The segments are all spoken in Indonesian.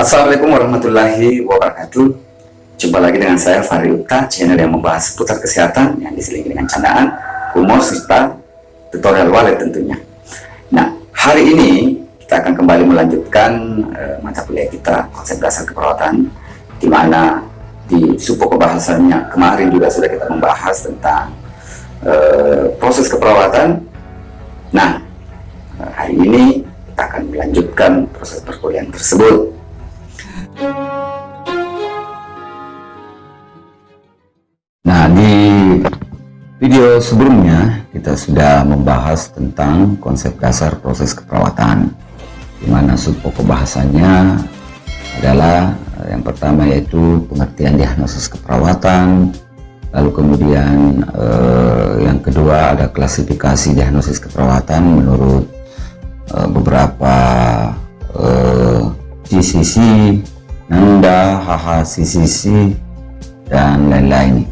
Assalamualaikum warahmatullahi wabarakatuh. Jumpa lagi dengan saya Fahri Utta, channel yang membahas seputar kesehatan yang diselingi dengan candaan, humor, serta tutorial wallet tentunya. Nah, hari ini kita akan kembali melanjutkan mata kuliah kita konsep dasar keperawatan, di mana di subpokok bahasannya kemarin juga sudah kita membahas tentang proses keperawatan. Nah, hari ini kita akan melanjutkan proses perkuliahan tersebut. Nah, di video sebelumnya kita sudah membahas tentang konsep dasar proses keperawatan, di mana subpokok bahasannya adalah yang pertama yaitu pengertian diagnosis keperawatan, lalu kemudian yang kedua ada klasifikasi diagnosis keperawatan menurut beberapa GCC, Nanda, HHCCC, dan lain-lain.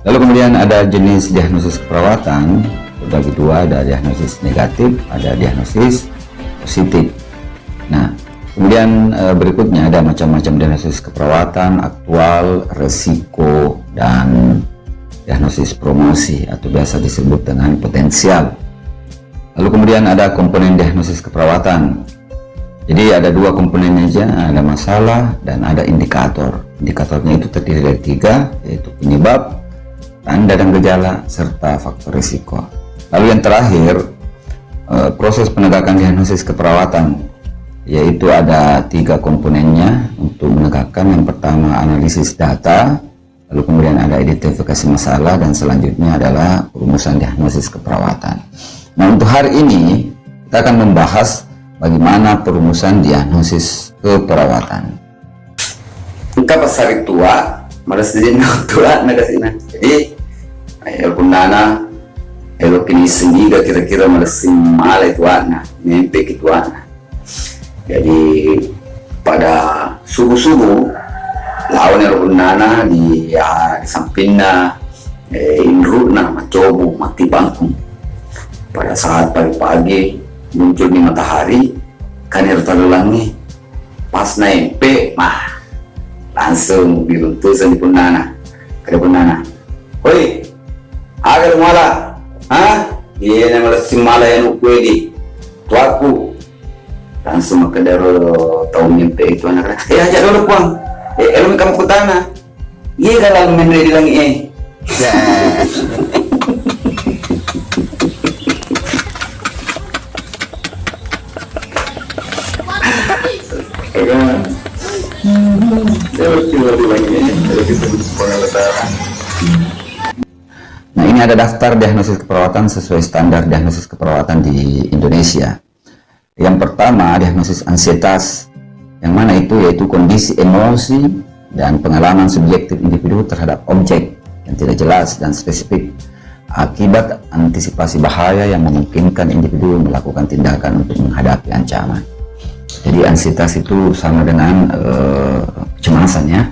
Lalu kemudian ada jenis diagnosis keperawatan, terbagi dua, ada diagnosis negatif, ada diagnosis positif. Nah, kemudian berikutnya ada macam-macam diagnosis keperawatan, aktual, resiko, dan diagnosis promosi atau biasa disebut dengan potensial. Lalu kemudian ada komponen diagnosis keperawatan. Jadi ada dua komponen aja, ada masalah dan ada indikator. Indikatornya itu terdiri dari tiga, yaitu penyebab, tanda dan gejala, serta faktor risiko. Lalu yang terakhir, proses penegakan diagnosis keperawatan, yaitu ada tiga komponennya untuk menegakkan. Yang pertama analisis data, lalu kemudian ada identifikasi masalah, dan selanjutnya adalah perumusan diagnosis keperawatan. Nah, untuk hari ini kita akan membahas bagaimana perumusan diagnosis keperawatan. Kita pasari tua, malas din tua na kasi na. Jadi, ayaw kung nana, ayaw kinisindiga kira-kira malas malay tua na, nempik tua na. Jadi, pada subuh-subuh, lawan ayaw kung nana di samping na, inru na, macobo, mati bangkong. Pada saat pagi-pagi, muncul di matahari, kan langit, pas naik mah langsung diruntusan di punana, kada punana. Hoi, agar mala, iya na malas simala yang upwedi, tuaku, langsung makadaro tahun nyempe itu anak. Aja dulu puang, elum kamu kutana, iya dalam menredi langit Nah, ini ada daftar diagnosis keperawatan sesuai standar diagnosis keperawatan di Indonesia. Yang pertama, diagnosis ansietas, yang mana itu yaitu kondisi emosi dan pengalaman subjektif individu terhadap objek yang tidak jelas dan spesifik akibat antisipasi bahaya yang memungkinkan individu melakukan tindakan untuk menghadapi ancaman. Jadi ansietas itu sama dengan kecemasan ya.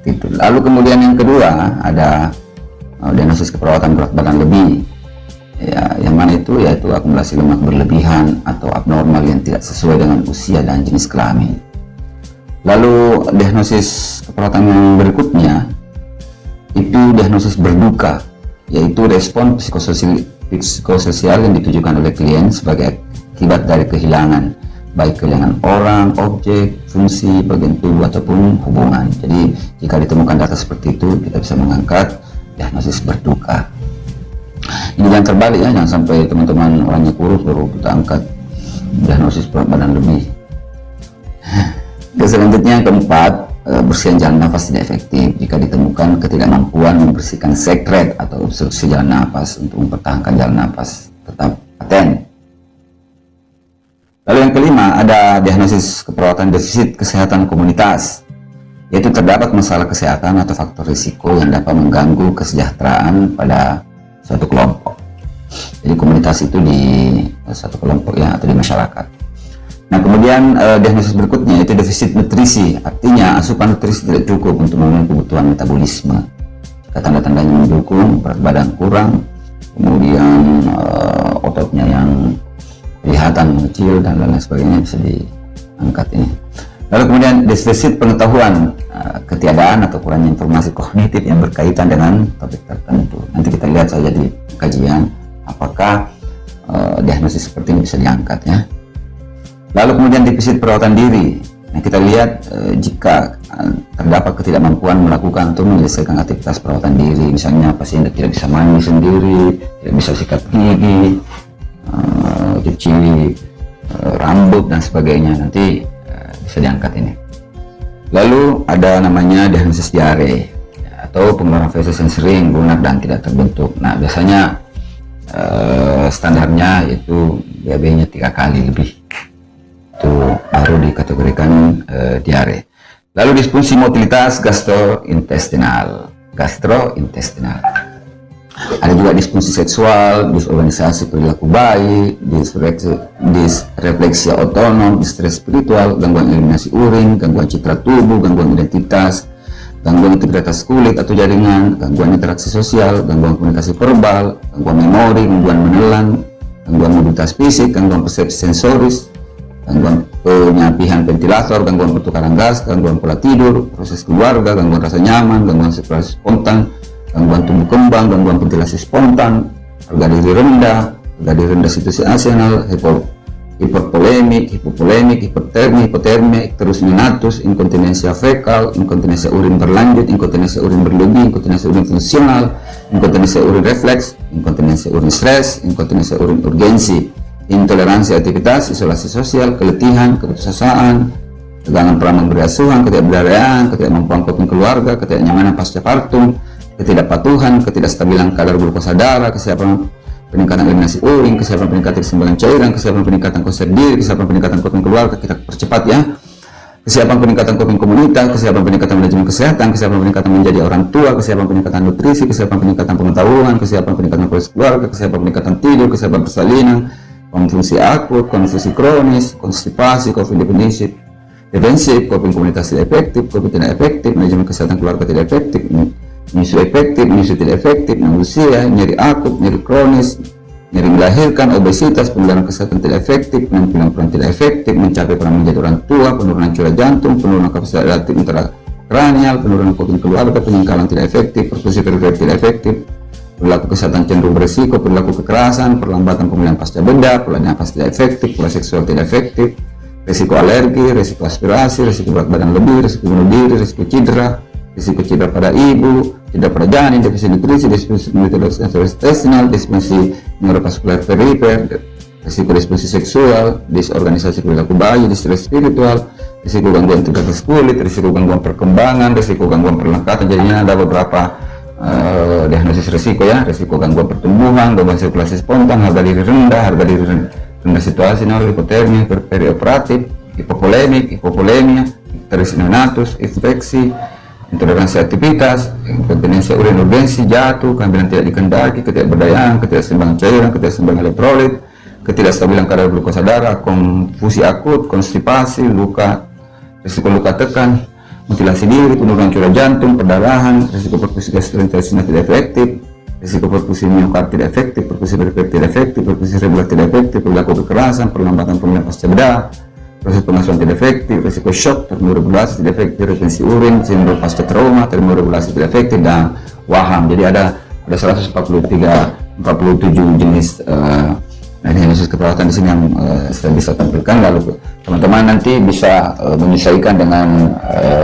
Itu. Lalu kemudian yang kedua ada diagnosis keperawatan berat badan lebih, ya, yang mana itu yaitu akumulasi lemak berlebihan atau abnormal yang tidak sesuai dengan usia dan jenis kelamin. Lalu diagnosis keperawatan yang berikutnya itu diagnosis berduka, yaitu respon psikososial yang ditujukan oleh klien sebagai akibat dari kehilangan, baik kehilangan orang, objek, fungsi, bagian tubuh, ataupun hubungan. Jadi jika ditemukan data seperti itu, kita bisa mengangkat diagnosis berduka. Ini jangan terbalik ya, jangan sampai teman-teman orangnya kurus baru kita angkat diagnosis berat badan lebih. Dan selanjutnya yang keempat, bersihan jalan nafas tidak efektif jika ditemukan ketidakmampuan membersihkan sekret atau obstruksi jalan nafas untuk mempertahankan jalan nafas tetap paten. Lalu yang kelima ada diagnosis keperawatan defisit kesehatan komunitas, yaitu terdapat masalah kesehatan atau faktor risiko yang dapat mengganggu kesejahteraan pada suatu kelompok. Jadi komunitas itu di satu kelompok ya, atau di masyarakat. Nah, kemudian diagnosis berikutnya itu defisit nutrisi, artinya asupan nutrisi tidak cukup untuk memenuhi kebutuhan metabolisme. Tanda-tandanya mendukung, berat badan kurang, kemudian ototnya yang kelihatan mengecil dan lain sebagainya bisa diangkat ini. Lalu kemudian defisit pengetahuan, ketiadaan atau kurangnya informasi kognitif yang berkaitan dengan topik tertentu. Nanti kita lihat saja di kajian apakah diagnosis seperti ini bisa diangkat ya. Lalu kemudian defisit perawatan diri. Nah, kita lihat jika terdapat ketidakmampuan melakukan atau menyelesaikan aktivitas perawatan diri, misalnya pasien tidak bisa mandi sendiri, tidak bisa sikat gigi, cuci rambut dan sebagainya, nanti bisa diangkat ini. Lalu ada namanya diagnosis diare atau pengeluaran feses yang sering, lunak dan tidak terbentuk. Nah, biasanya standarnya itu BAB-nya 3 kali lebih, itu baru dikategorikan diare. Lalu disfungsi motilitas gastrointestinal. Ada juga disfungsi seksual, disorganisasi perilaku bayi, disrefleksia otonom, distres spiritual, gangguan eliminasi urin, gangguan citra tubuh, gangguan identitas, gangguan integritas kulit atau jaringan, gangguan interaksi sosial, gangguan komunikasi verbal, gangguan memori, gangguan menelan, gangguan mobilitas fisik, gangguan persepsi sensoris, gangguan penyapihan ventilator, gangguan pertukaran gas, gangguan pola tidur, proses keluarga, gangguan rasa nyaman, gangguan sirkulasi spontan, gangguan tumbuh kembang, gangguan ventilasi spontan, harga diri rendah situasional, hiperpolemik, hipopolemik, hipertermi, hipotermia, icterus neonatus, inkontinensia fekal, inkontinensia urin berlanjut, inkontinensia urin berlebih, inkontinensia urin fungsional, inkontinensia urin refleks, inkontinensia urin stres, inkontinensia urin urgensi, intoleransi aktivitas, isolasi sosial, keletihan, keputusasaan, tegangan peran memberi asuhan, ketidakberdayaan, ketidakmampuan coping keluarga, ketidaknyamanan pasca partum, ketidakpatuhan, ketidakstabilan kadar glukosa darah, kesiapan peningkatan eliminasi urin, kesiapan peningkatan keseimbangan cairan, kesiapan peningkatan konsep diri, kesiapan peningkatan coping keluarga, kita percepat ya, kesiapan peningkatan coping komunitas, kesiapan peningkatan manajemen kesehatan, kesiapan peningkatan menjadi orang tua, kesiapan peningkatan nutrisi, kesiapan peningkatan pengetahuan, kesiapan peningkatan proses keluarga, kesiapan peningkatan tidur, kesiapan persalinan, konfusi akut, konfusi kronis, konstipasi, COVID defensif, coping komunitas tidak efektif, coping tidak efektif, manajemen kesehatan keluarga tidak efektif, nyusu efektif, nyusu tidak efektif, usia, nyeri akut, nyeri kronis, nyeri melahirkan, obesitas, penularan kesehatan tidak efektif, penampilan peran tidak efektif, mencapai peran menjadi orang tua, penurunan curah jantung, penurunan kapasitas relatif intrakranial, penurunan coping keluarga, penyingkaran tidak efektif, perfusi perifer tidak efektif, perilaku kesehatan cenderung berisiko, perilaku kekerasan, perlambatan pemulihan pasca bedah, pola nafas tidak efektif, pola seksual tidak efektif, risiko alergi, risiko aspirasi, risiko berat badan lebih, risiko bunuh diri, risiko cedera pada ibu, cedera pada janin, defisit nutrisi, disfungsi intestinal, disfungsi neurovaskular perifer, risiko disfungsi seksual, disorganisasi perilaku bayi, distres spiritual, risiko gangguan integritas kulit, risiko gangguan perkembangan, risiko gangguan perlengkapan. Jadinya ada beberapa diagnosis risiko ya, risiko gangguan pertumbuhan, gangguan sirkulasi spontan, harga diri rendah situasional, hipotermia, perioperatif, hipopolemia, icterus neonatus, infeksi, intoleransi aktivitas, inkontinensia urin urgensi, jatuh, kehamilan tidak dikendaki, ketidakberdayaan, ketidakseimbangan cairan, ketidakseimbangan elektrolit, ketidakstabilan kadar glukosa darah, konfusi akut, konstipasi, risiko luka tekan, mutilasi diri, penurunan curah jantung, perdarahan, risiko perfusi gastrointestinal tidak efektif, risiko perfusi miokard tidak efektif, perfusi perifer tidak efektif, perfusi regular tidak efektif, perilaku kekerasan, perlambatan pemulihan pasca bedah, proses pengasuhan tidak efektif, risiko shock, termoregulasi tidak efektif, retensi urin, sindrom pasca trauma, termoregulasi tidak efektif, dan waham. Jadi ada 147 jenis diagnosis keperawatan di sini yang saya bisa tampilkan. Lalu teman-teman nanti bisa menyesuaikan dengan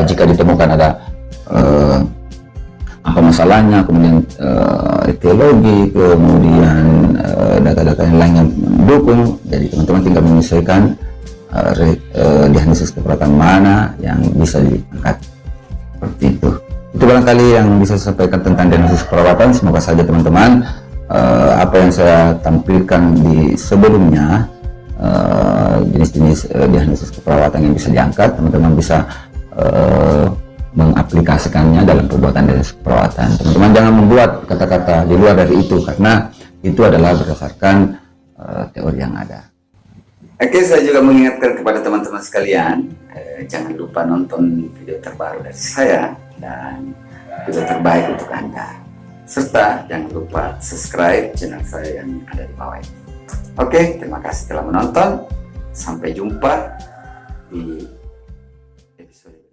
jika ditemukan ada apa masalahnya, kemudian etiologi, kemudian data-data yang lain yang mendukung. Jadi teman-teman tinggal menyesuaikan diagnosis keperawatan mana yang bisa diangkat, seperti itu. Itu barangkali yang bisa saya sampaikan tentang diagnosis keperawatan. Semoga saja teman-teman apa yang saya tampilkan di sebelumnya, jenis-jenis diagnosis keperawatan yang bisa diangkat, teman-teman bisa mengaplikasikannya dalam perbuatan diagnosis keperawatan. Teman-teman jangan membuat kata-kata di luar dari itu, karena itu adalah berdasarkan teori yang ada. Oke, saya juga mengingatkan kepada teman-teman sekalian, jangan lupa nonton video terbaru dari saya dan video terbaik untuk Anda. Serta jangan lupa subscribe channel saya yang ada di bawah ini. Oke, terima kasih telah menonton. Sampai jumpa di sorry.